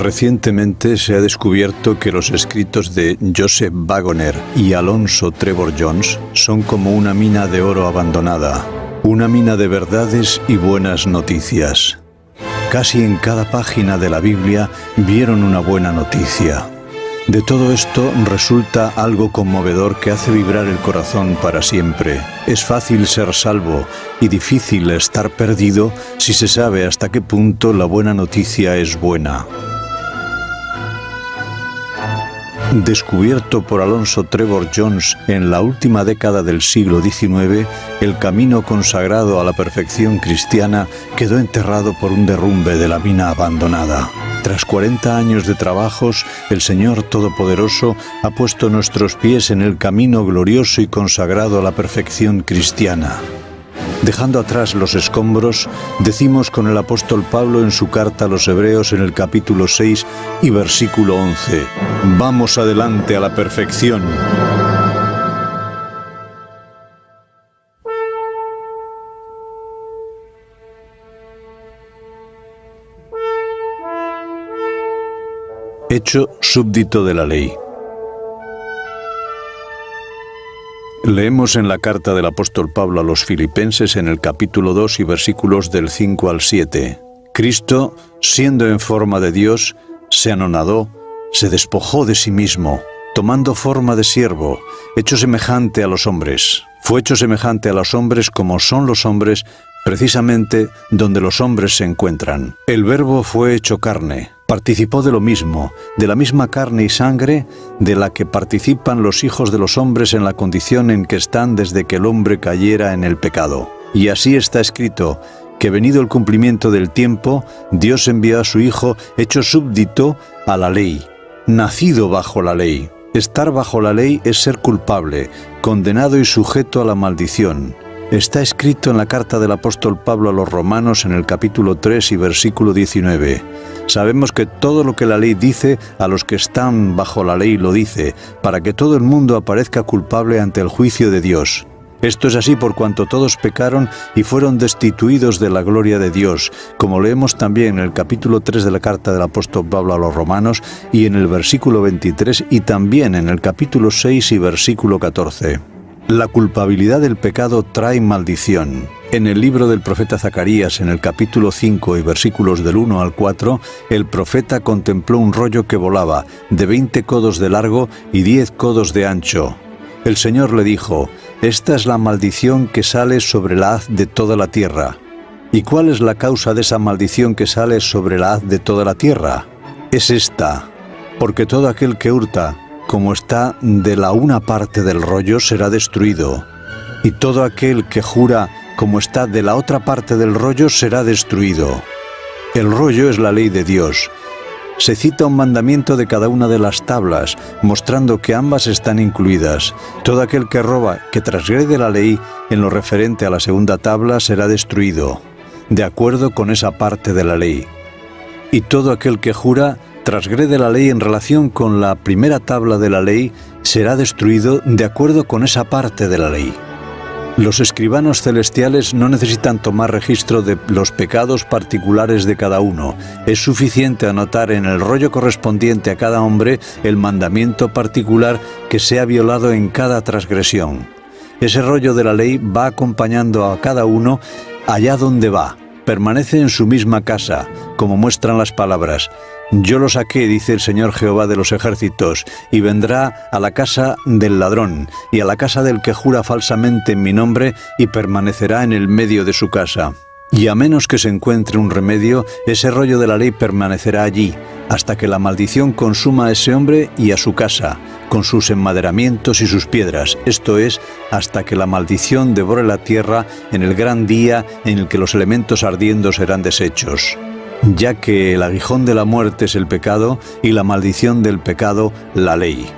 Recientemente se ha descubierto que los escritos de Joseph Wagoner y Alonzo Trevor Jones son como una mina de oro abandonada, una mina de verdades y buenas noticias. Casi en cada página de la Biblia vieron una buena noticia. De todo esto resulta algo conmovedor que hace vibrar el corazón para siempre. Es fácil ser salvo y difícil estar perdido si se sabe hasta qué punto la buena noticia es buena. Descubierto por Alonzo Trevor Jones en la última década del siglo XIX, el camino consagrado a la perfección cristiana quedó enterrado por un derrumbe de la mina abandonada. Tras 40 años de trabajos, el Señor Todopoderoso ha puesto nuestros pies en el camino glorioso y consagrado a la perfección cristiana. Dejando atrás los escombros, decimos con el apóstol Pablo en su carta a los Hebreos en el capítulo 6 y versículo 11: «Vamos adelante a la perfección». Hecho súbdito de la ley. Leemos en la carta del apóstol Pablo a los Filipenses en el capítulo 2 y versículos del 5 al 7. Cristo, siendo en forma de Dios, se anonadó, se despojó de sí mismo, tomando forma de siervo, hecho semejante a los hombres. Fue hecho semejante a los hombres como son los hombres, precisamente donde los hombres se encuentran. El Verbo fue hecho carne, participó de lo mismo, de la misma carne y sangre de la que participan los hijos de los hombres en la condición en que están desde que el hombre cayera en el pecado. Y así está escrito, que venido el cumplimiento del tiempo, Dios envió a su Hijo hecho súbdito a la ley, nacido bajo la ley. Estar bajo la ley es ser culpable, condenado y sujeto a la maldición. Está escrito en la carta del apóstol Pablo a los Romanos en el capítulo 3 y versículo 19. Sabemos que todo lo que la ley dice, a los que están bajo la ley lo dice, para que todo el mundo aparezca culpable ante el juicio de Dios. Esto es así por cuanto todos pecaron y fueron destituidos de la gloria de Dios, como leemos también en el capítulo 3 de la carta del apóstol Pablo a los Romanos y en el versículo 23 y también en el capítulo 6 y versículo 14. La culpabilidad del pecado trae maldición. En el libro del profeta Zacarías, en el capítulo 5 y versículos del 1 al 4, el profeta contempló un rollo que volaba, de 20 codos de largo y 10 codos de ancho. El Señor le dijo: «Esta es la maldición que sale sobre la haz de toda la tierra». ¿Y cuál es la causa de esa maldición que sale sobre la haz de toda la tierra? Es esta: porque todo aquel que hurta, como está de la una parte del rollo, será destruido, y todo aquel que jura, como está de la otra parte del rollo, será destruido. El rollo es la ley de Dios. Se cita un mandamiento de cada una de las tablas, mostrando que ambas están incluidas. Todo aquel que roba, que transgrede la ley, en lo referente a la segunda tabla, será destruido, de acuerdo con esa parte de la ley. Y todo aquel que jura, transgrede la ley en relación con la primera tabla de la ley, será destruido de acuerdo con esa parte de la ley. Los escribanos celestiales no necesitan tomar registro de los pecados particulares de cada uno. Es suficiente anotar en el rollo correspondiente a cada hombre el mandamiento particular que se ha violado en cada transgresión. Ese rollo de la ley va acompañando a cada uno allá donde va. Permanece en su misma casa, como muestran las palabras: «Yo lo saqué, dice el Señor Jehová de los ejércitos, y vendrá a la casa del ladrón, y a la casa del que jura falsamente en mi nombre, y permanecerá en el medio de su casa». Y a menos que se encuentre un remedio, ese rollo de la ley permanecerá allí, hasta que la maldición consuma a ese hombre y a su casa, con sus enmaderamientos y sus piedras, esto es, hasta que la maldición devore la tierra en el gran día en el que los elementos ardiendo serán deshechos. Ya que el aguijón de la muerte es el pecado y la maldición del pecado la ley.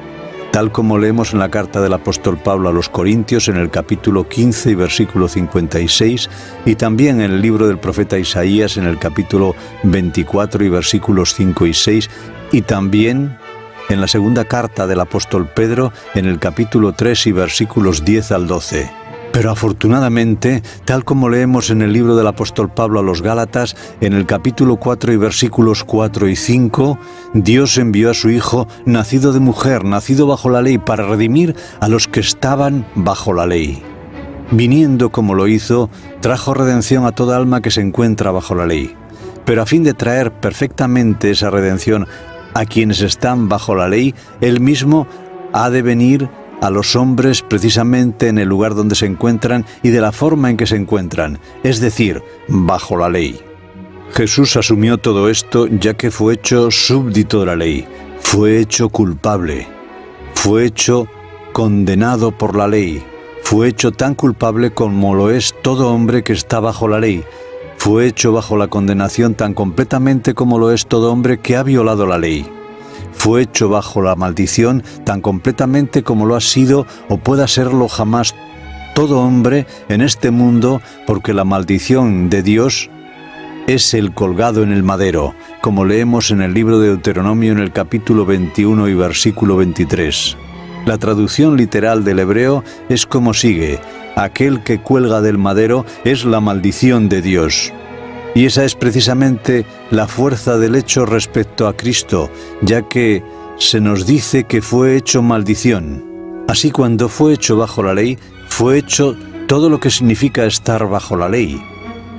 Tal como leemos en la carta del apóstol Pablo a los Corintios en el capítulo 15 y versículo 56 y también en el libro del profeta Isaías en el capítulo 24 y versículos 5 y 6 y también en la segunda carta del apóstol Pedro en el capítulo 3 y versículos 10 al 12. Pero afortunadamente, tal como leemos en el libro del apóstol Pablo a los Gálatas, en el capítulo 4 y versículos 4 y 5, Dios envió a su Hijo, nacido de mujer, nacido bajo la ley, para redimir a los que estaban bajo la ley. Viniendo como lo hizo, trajo redención a toda alma que se encuentra bajo la ley. Pero a fin de traer perfectamente esa redención a quienes están bajo la ley, Él mismo ha de venir a los hombres precisamente en el lugar donde se encuentran y de la forma en que se encuentran, es decir, bajo la ley. Jesús asumió todo esto ya que fue hecho súbdito de la ley, fue hecho culpable, fue hecho condenado por la ley, fue hecho tan culpable como lo es todo hombre que está bajo la ley, fue hecho bajo la condenación tan completamente como lo es todo hombre que ha violado la ley. Fue hecho bajo la maldición tan completamente como lo ha sido o pueda serlo jamás todo hombre en este mundo, porque la maldición de Dios es el colgado en el madero, como leemos en el libro de Deuteronomio en el capítulo 21 y versículo 23. La traducción literal del hebreo es como sigue: aquel que cuelga del madero es la maldición de Dios. Y esa es precisamente la fuerza del hecho respecto a Cristo, ya que se nos dice que fue hecho maldición. Así, cuando fue hecho bajo la ley, fue hecho todo lo que significa estar bajo la ley.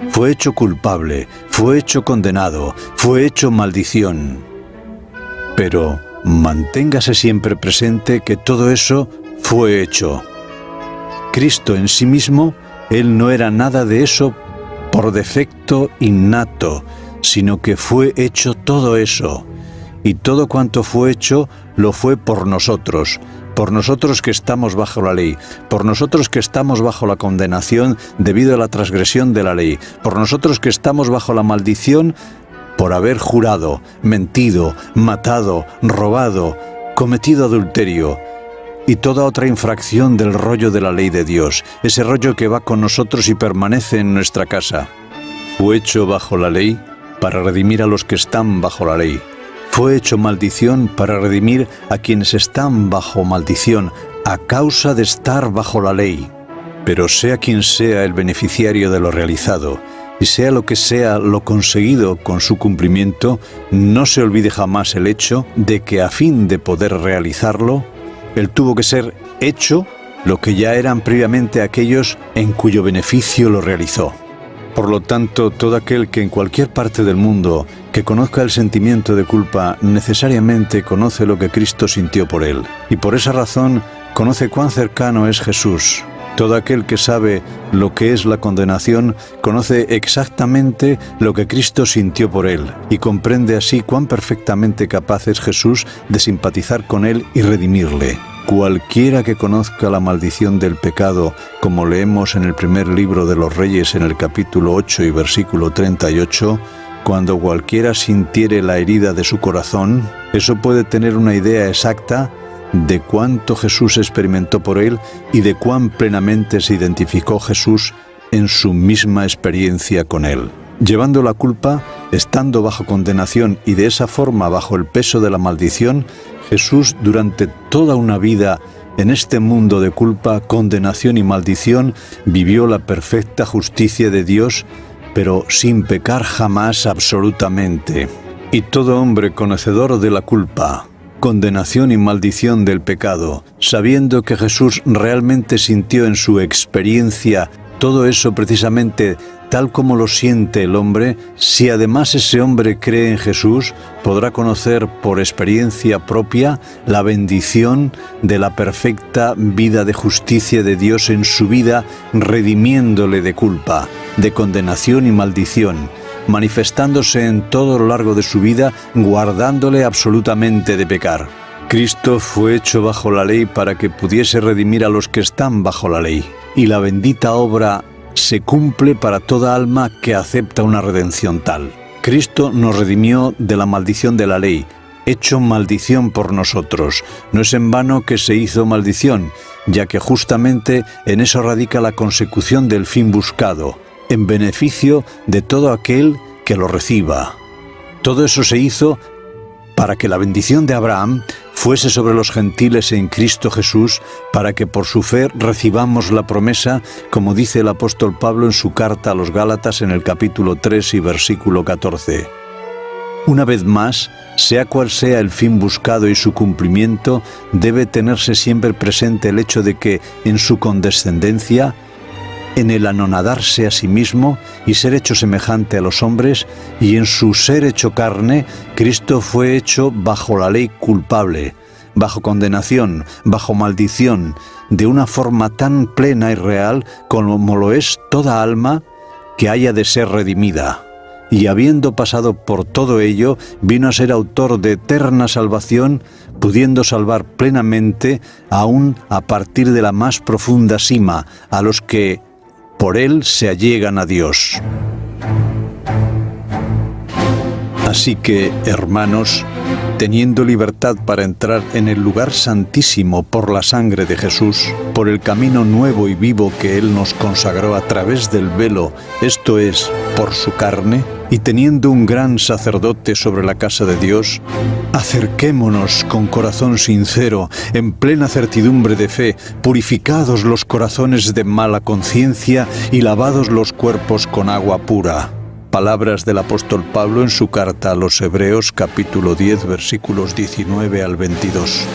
Fue hecho culpable, fue hecho condenado, fue hecho maldición. Pero manténgase siempre presente que todo eso fue hecho. Cristo en sí mismo, Él no era nada de eso por defecto innato, sino que fue hecho todo eso, y todo cuanto fue hecho lo fue por nosotros que estamos bajo la ley, por nosotros que estamos bajo la condenación debido a la transgresión de la ley, por nosotros que estamos bajo la maldición por haber jurado, mentido, matado, robado, cometido adulterio y toda otra infracción del rollo de la ley de Dios, ese rollo que va con nosotros y permanece en nuestra casa. Fue hecho bajo la ley para redimir a los que están bajo la ley. Fue hecho maldición para redimir a quienes están bajo maldición a causa de estar bajo la ley. Pero sea quien sea el beneficiario de lo realizado, y sea lo que sea lo conseguido con su cumplimiento, no se olvide jamás el hecho de que a fin de poder realizarlo, Él tuvo que ser hecho lo que ya eran previamente aquellos en cuyo beneficio lo realizó. Por lo tanto, todo aquel que en cualquier parte del mundo que conozca el sentimiento de culpa necesariamente conoce lo que Cristo sintió por él, y por esa razón conoce cuán cercano es Jesús. Todo aquel que sabe lo que es la condenación conoce exactamente lo que Cristo sintió por él, y comprende así cuán perfectamente capaz es Jesús de simpatizar con él y redimirle. Cualquiera que conozca la maldición del pecado, como leemos en el primer libro de los Reyes en el capítulo 8 y versículo 38, cuando cualquiera sintiere la herida de su corazón, eso puede tener una idea exacta de cuánto Jesús experimentó por él y de cuán plenamente se identificó Jesús en su misma experiencia con él. Llevando la culpa, estando bajo condenación y de esa forma bajo el peso de la maldición, Jesús durante toda una vida en este mundo de culpa, condenación y maldición vivió la perfecta justicia de Dios, pero sin pecar jamás absolutamente. Y todo hombre conocedor de la culpa, condenación y maldición del pecado, sabiendo que Jesús realmente sintió en su experiencia todo eso precisamente tal como lo siente el hombre, si además ese hombre cree en Jesús, podrá conocer por experiencia propia la bendición de la perfecta vida de justicia de Dios en su vida, redimiéndole de culpa, de condenación y maldición, manifestándose en todo lo largo de su vida, guardándole absolutamente de pecar. Cristo fue hecho bajo la ley para que pudiese redimir a los que están bajo la ley, y la bendita obra se cumple para toda alma que acepta una redención tal. Cristo nos redimió de la maldición de la ley, hecho maldición por nosotros. No es en vano que se hizo maldición, ya que justamente en eso radica la consecución del fin buscado, en beneficio de todo aquel que lo reciba. Todo eso se hizo para que la bendición de Abraham fuese sobre los gentiles en Cristo Jesús, para que por su fe recibamos la promesa, como dice el apóstol Pablo en su carta a los Gálatas en el capítulo 3 y versículo 14. Una vez más, sea cual sea el fin buscado y su cumplimiento, debe tenerse siempre presente el hecho de que, en su condescendencia, en el anonadarse a sí mismo y ser hecho semejante a los hombres, y en su ser hecho carne, Cristo fue hecho bajo la ley culpable, bajo condenación, bajo maldición, de una forma tan plena y real como lo es toda alma que haya de ser redimida. Y habiendo pasado por todo ello, vino a ser autor de eterna salvación, pudiendo salvar plenamente, aún a partir de la más profunda sima, a los que por él se allegan a Dios. Así que, hermanos, teniendo libertad para entrar en el lugar santísimo por la sangre de Jesús, por el camino nuevo y vivo que Él nos consagró a través del velo, esto es, por su carne, y teniendo un gran sacerdote sobre la casa de Dios, acerquémonos con corazón sincero, en plena certidumbre de fe, purificados los corazones de mala conciencia y lavados los cuerpos con agua pura. Palabras del apóstol Pablo en su carta a los Hebreos, capítulo 10, versículos 19 al 22.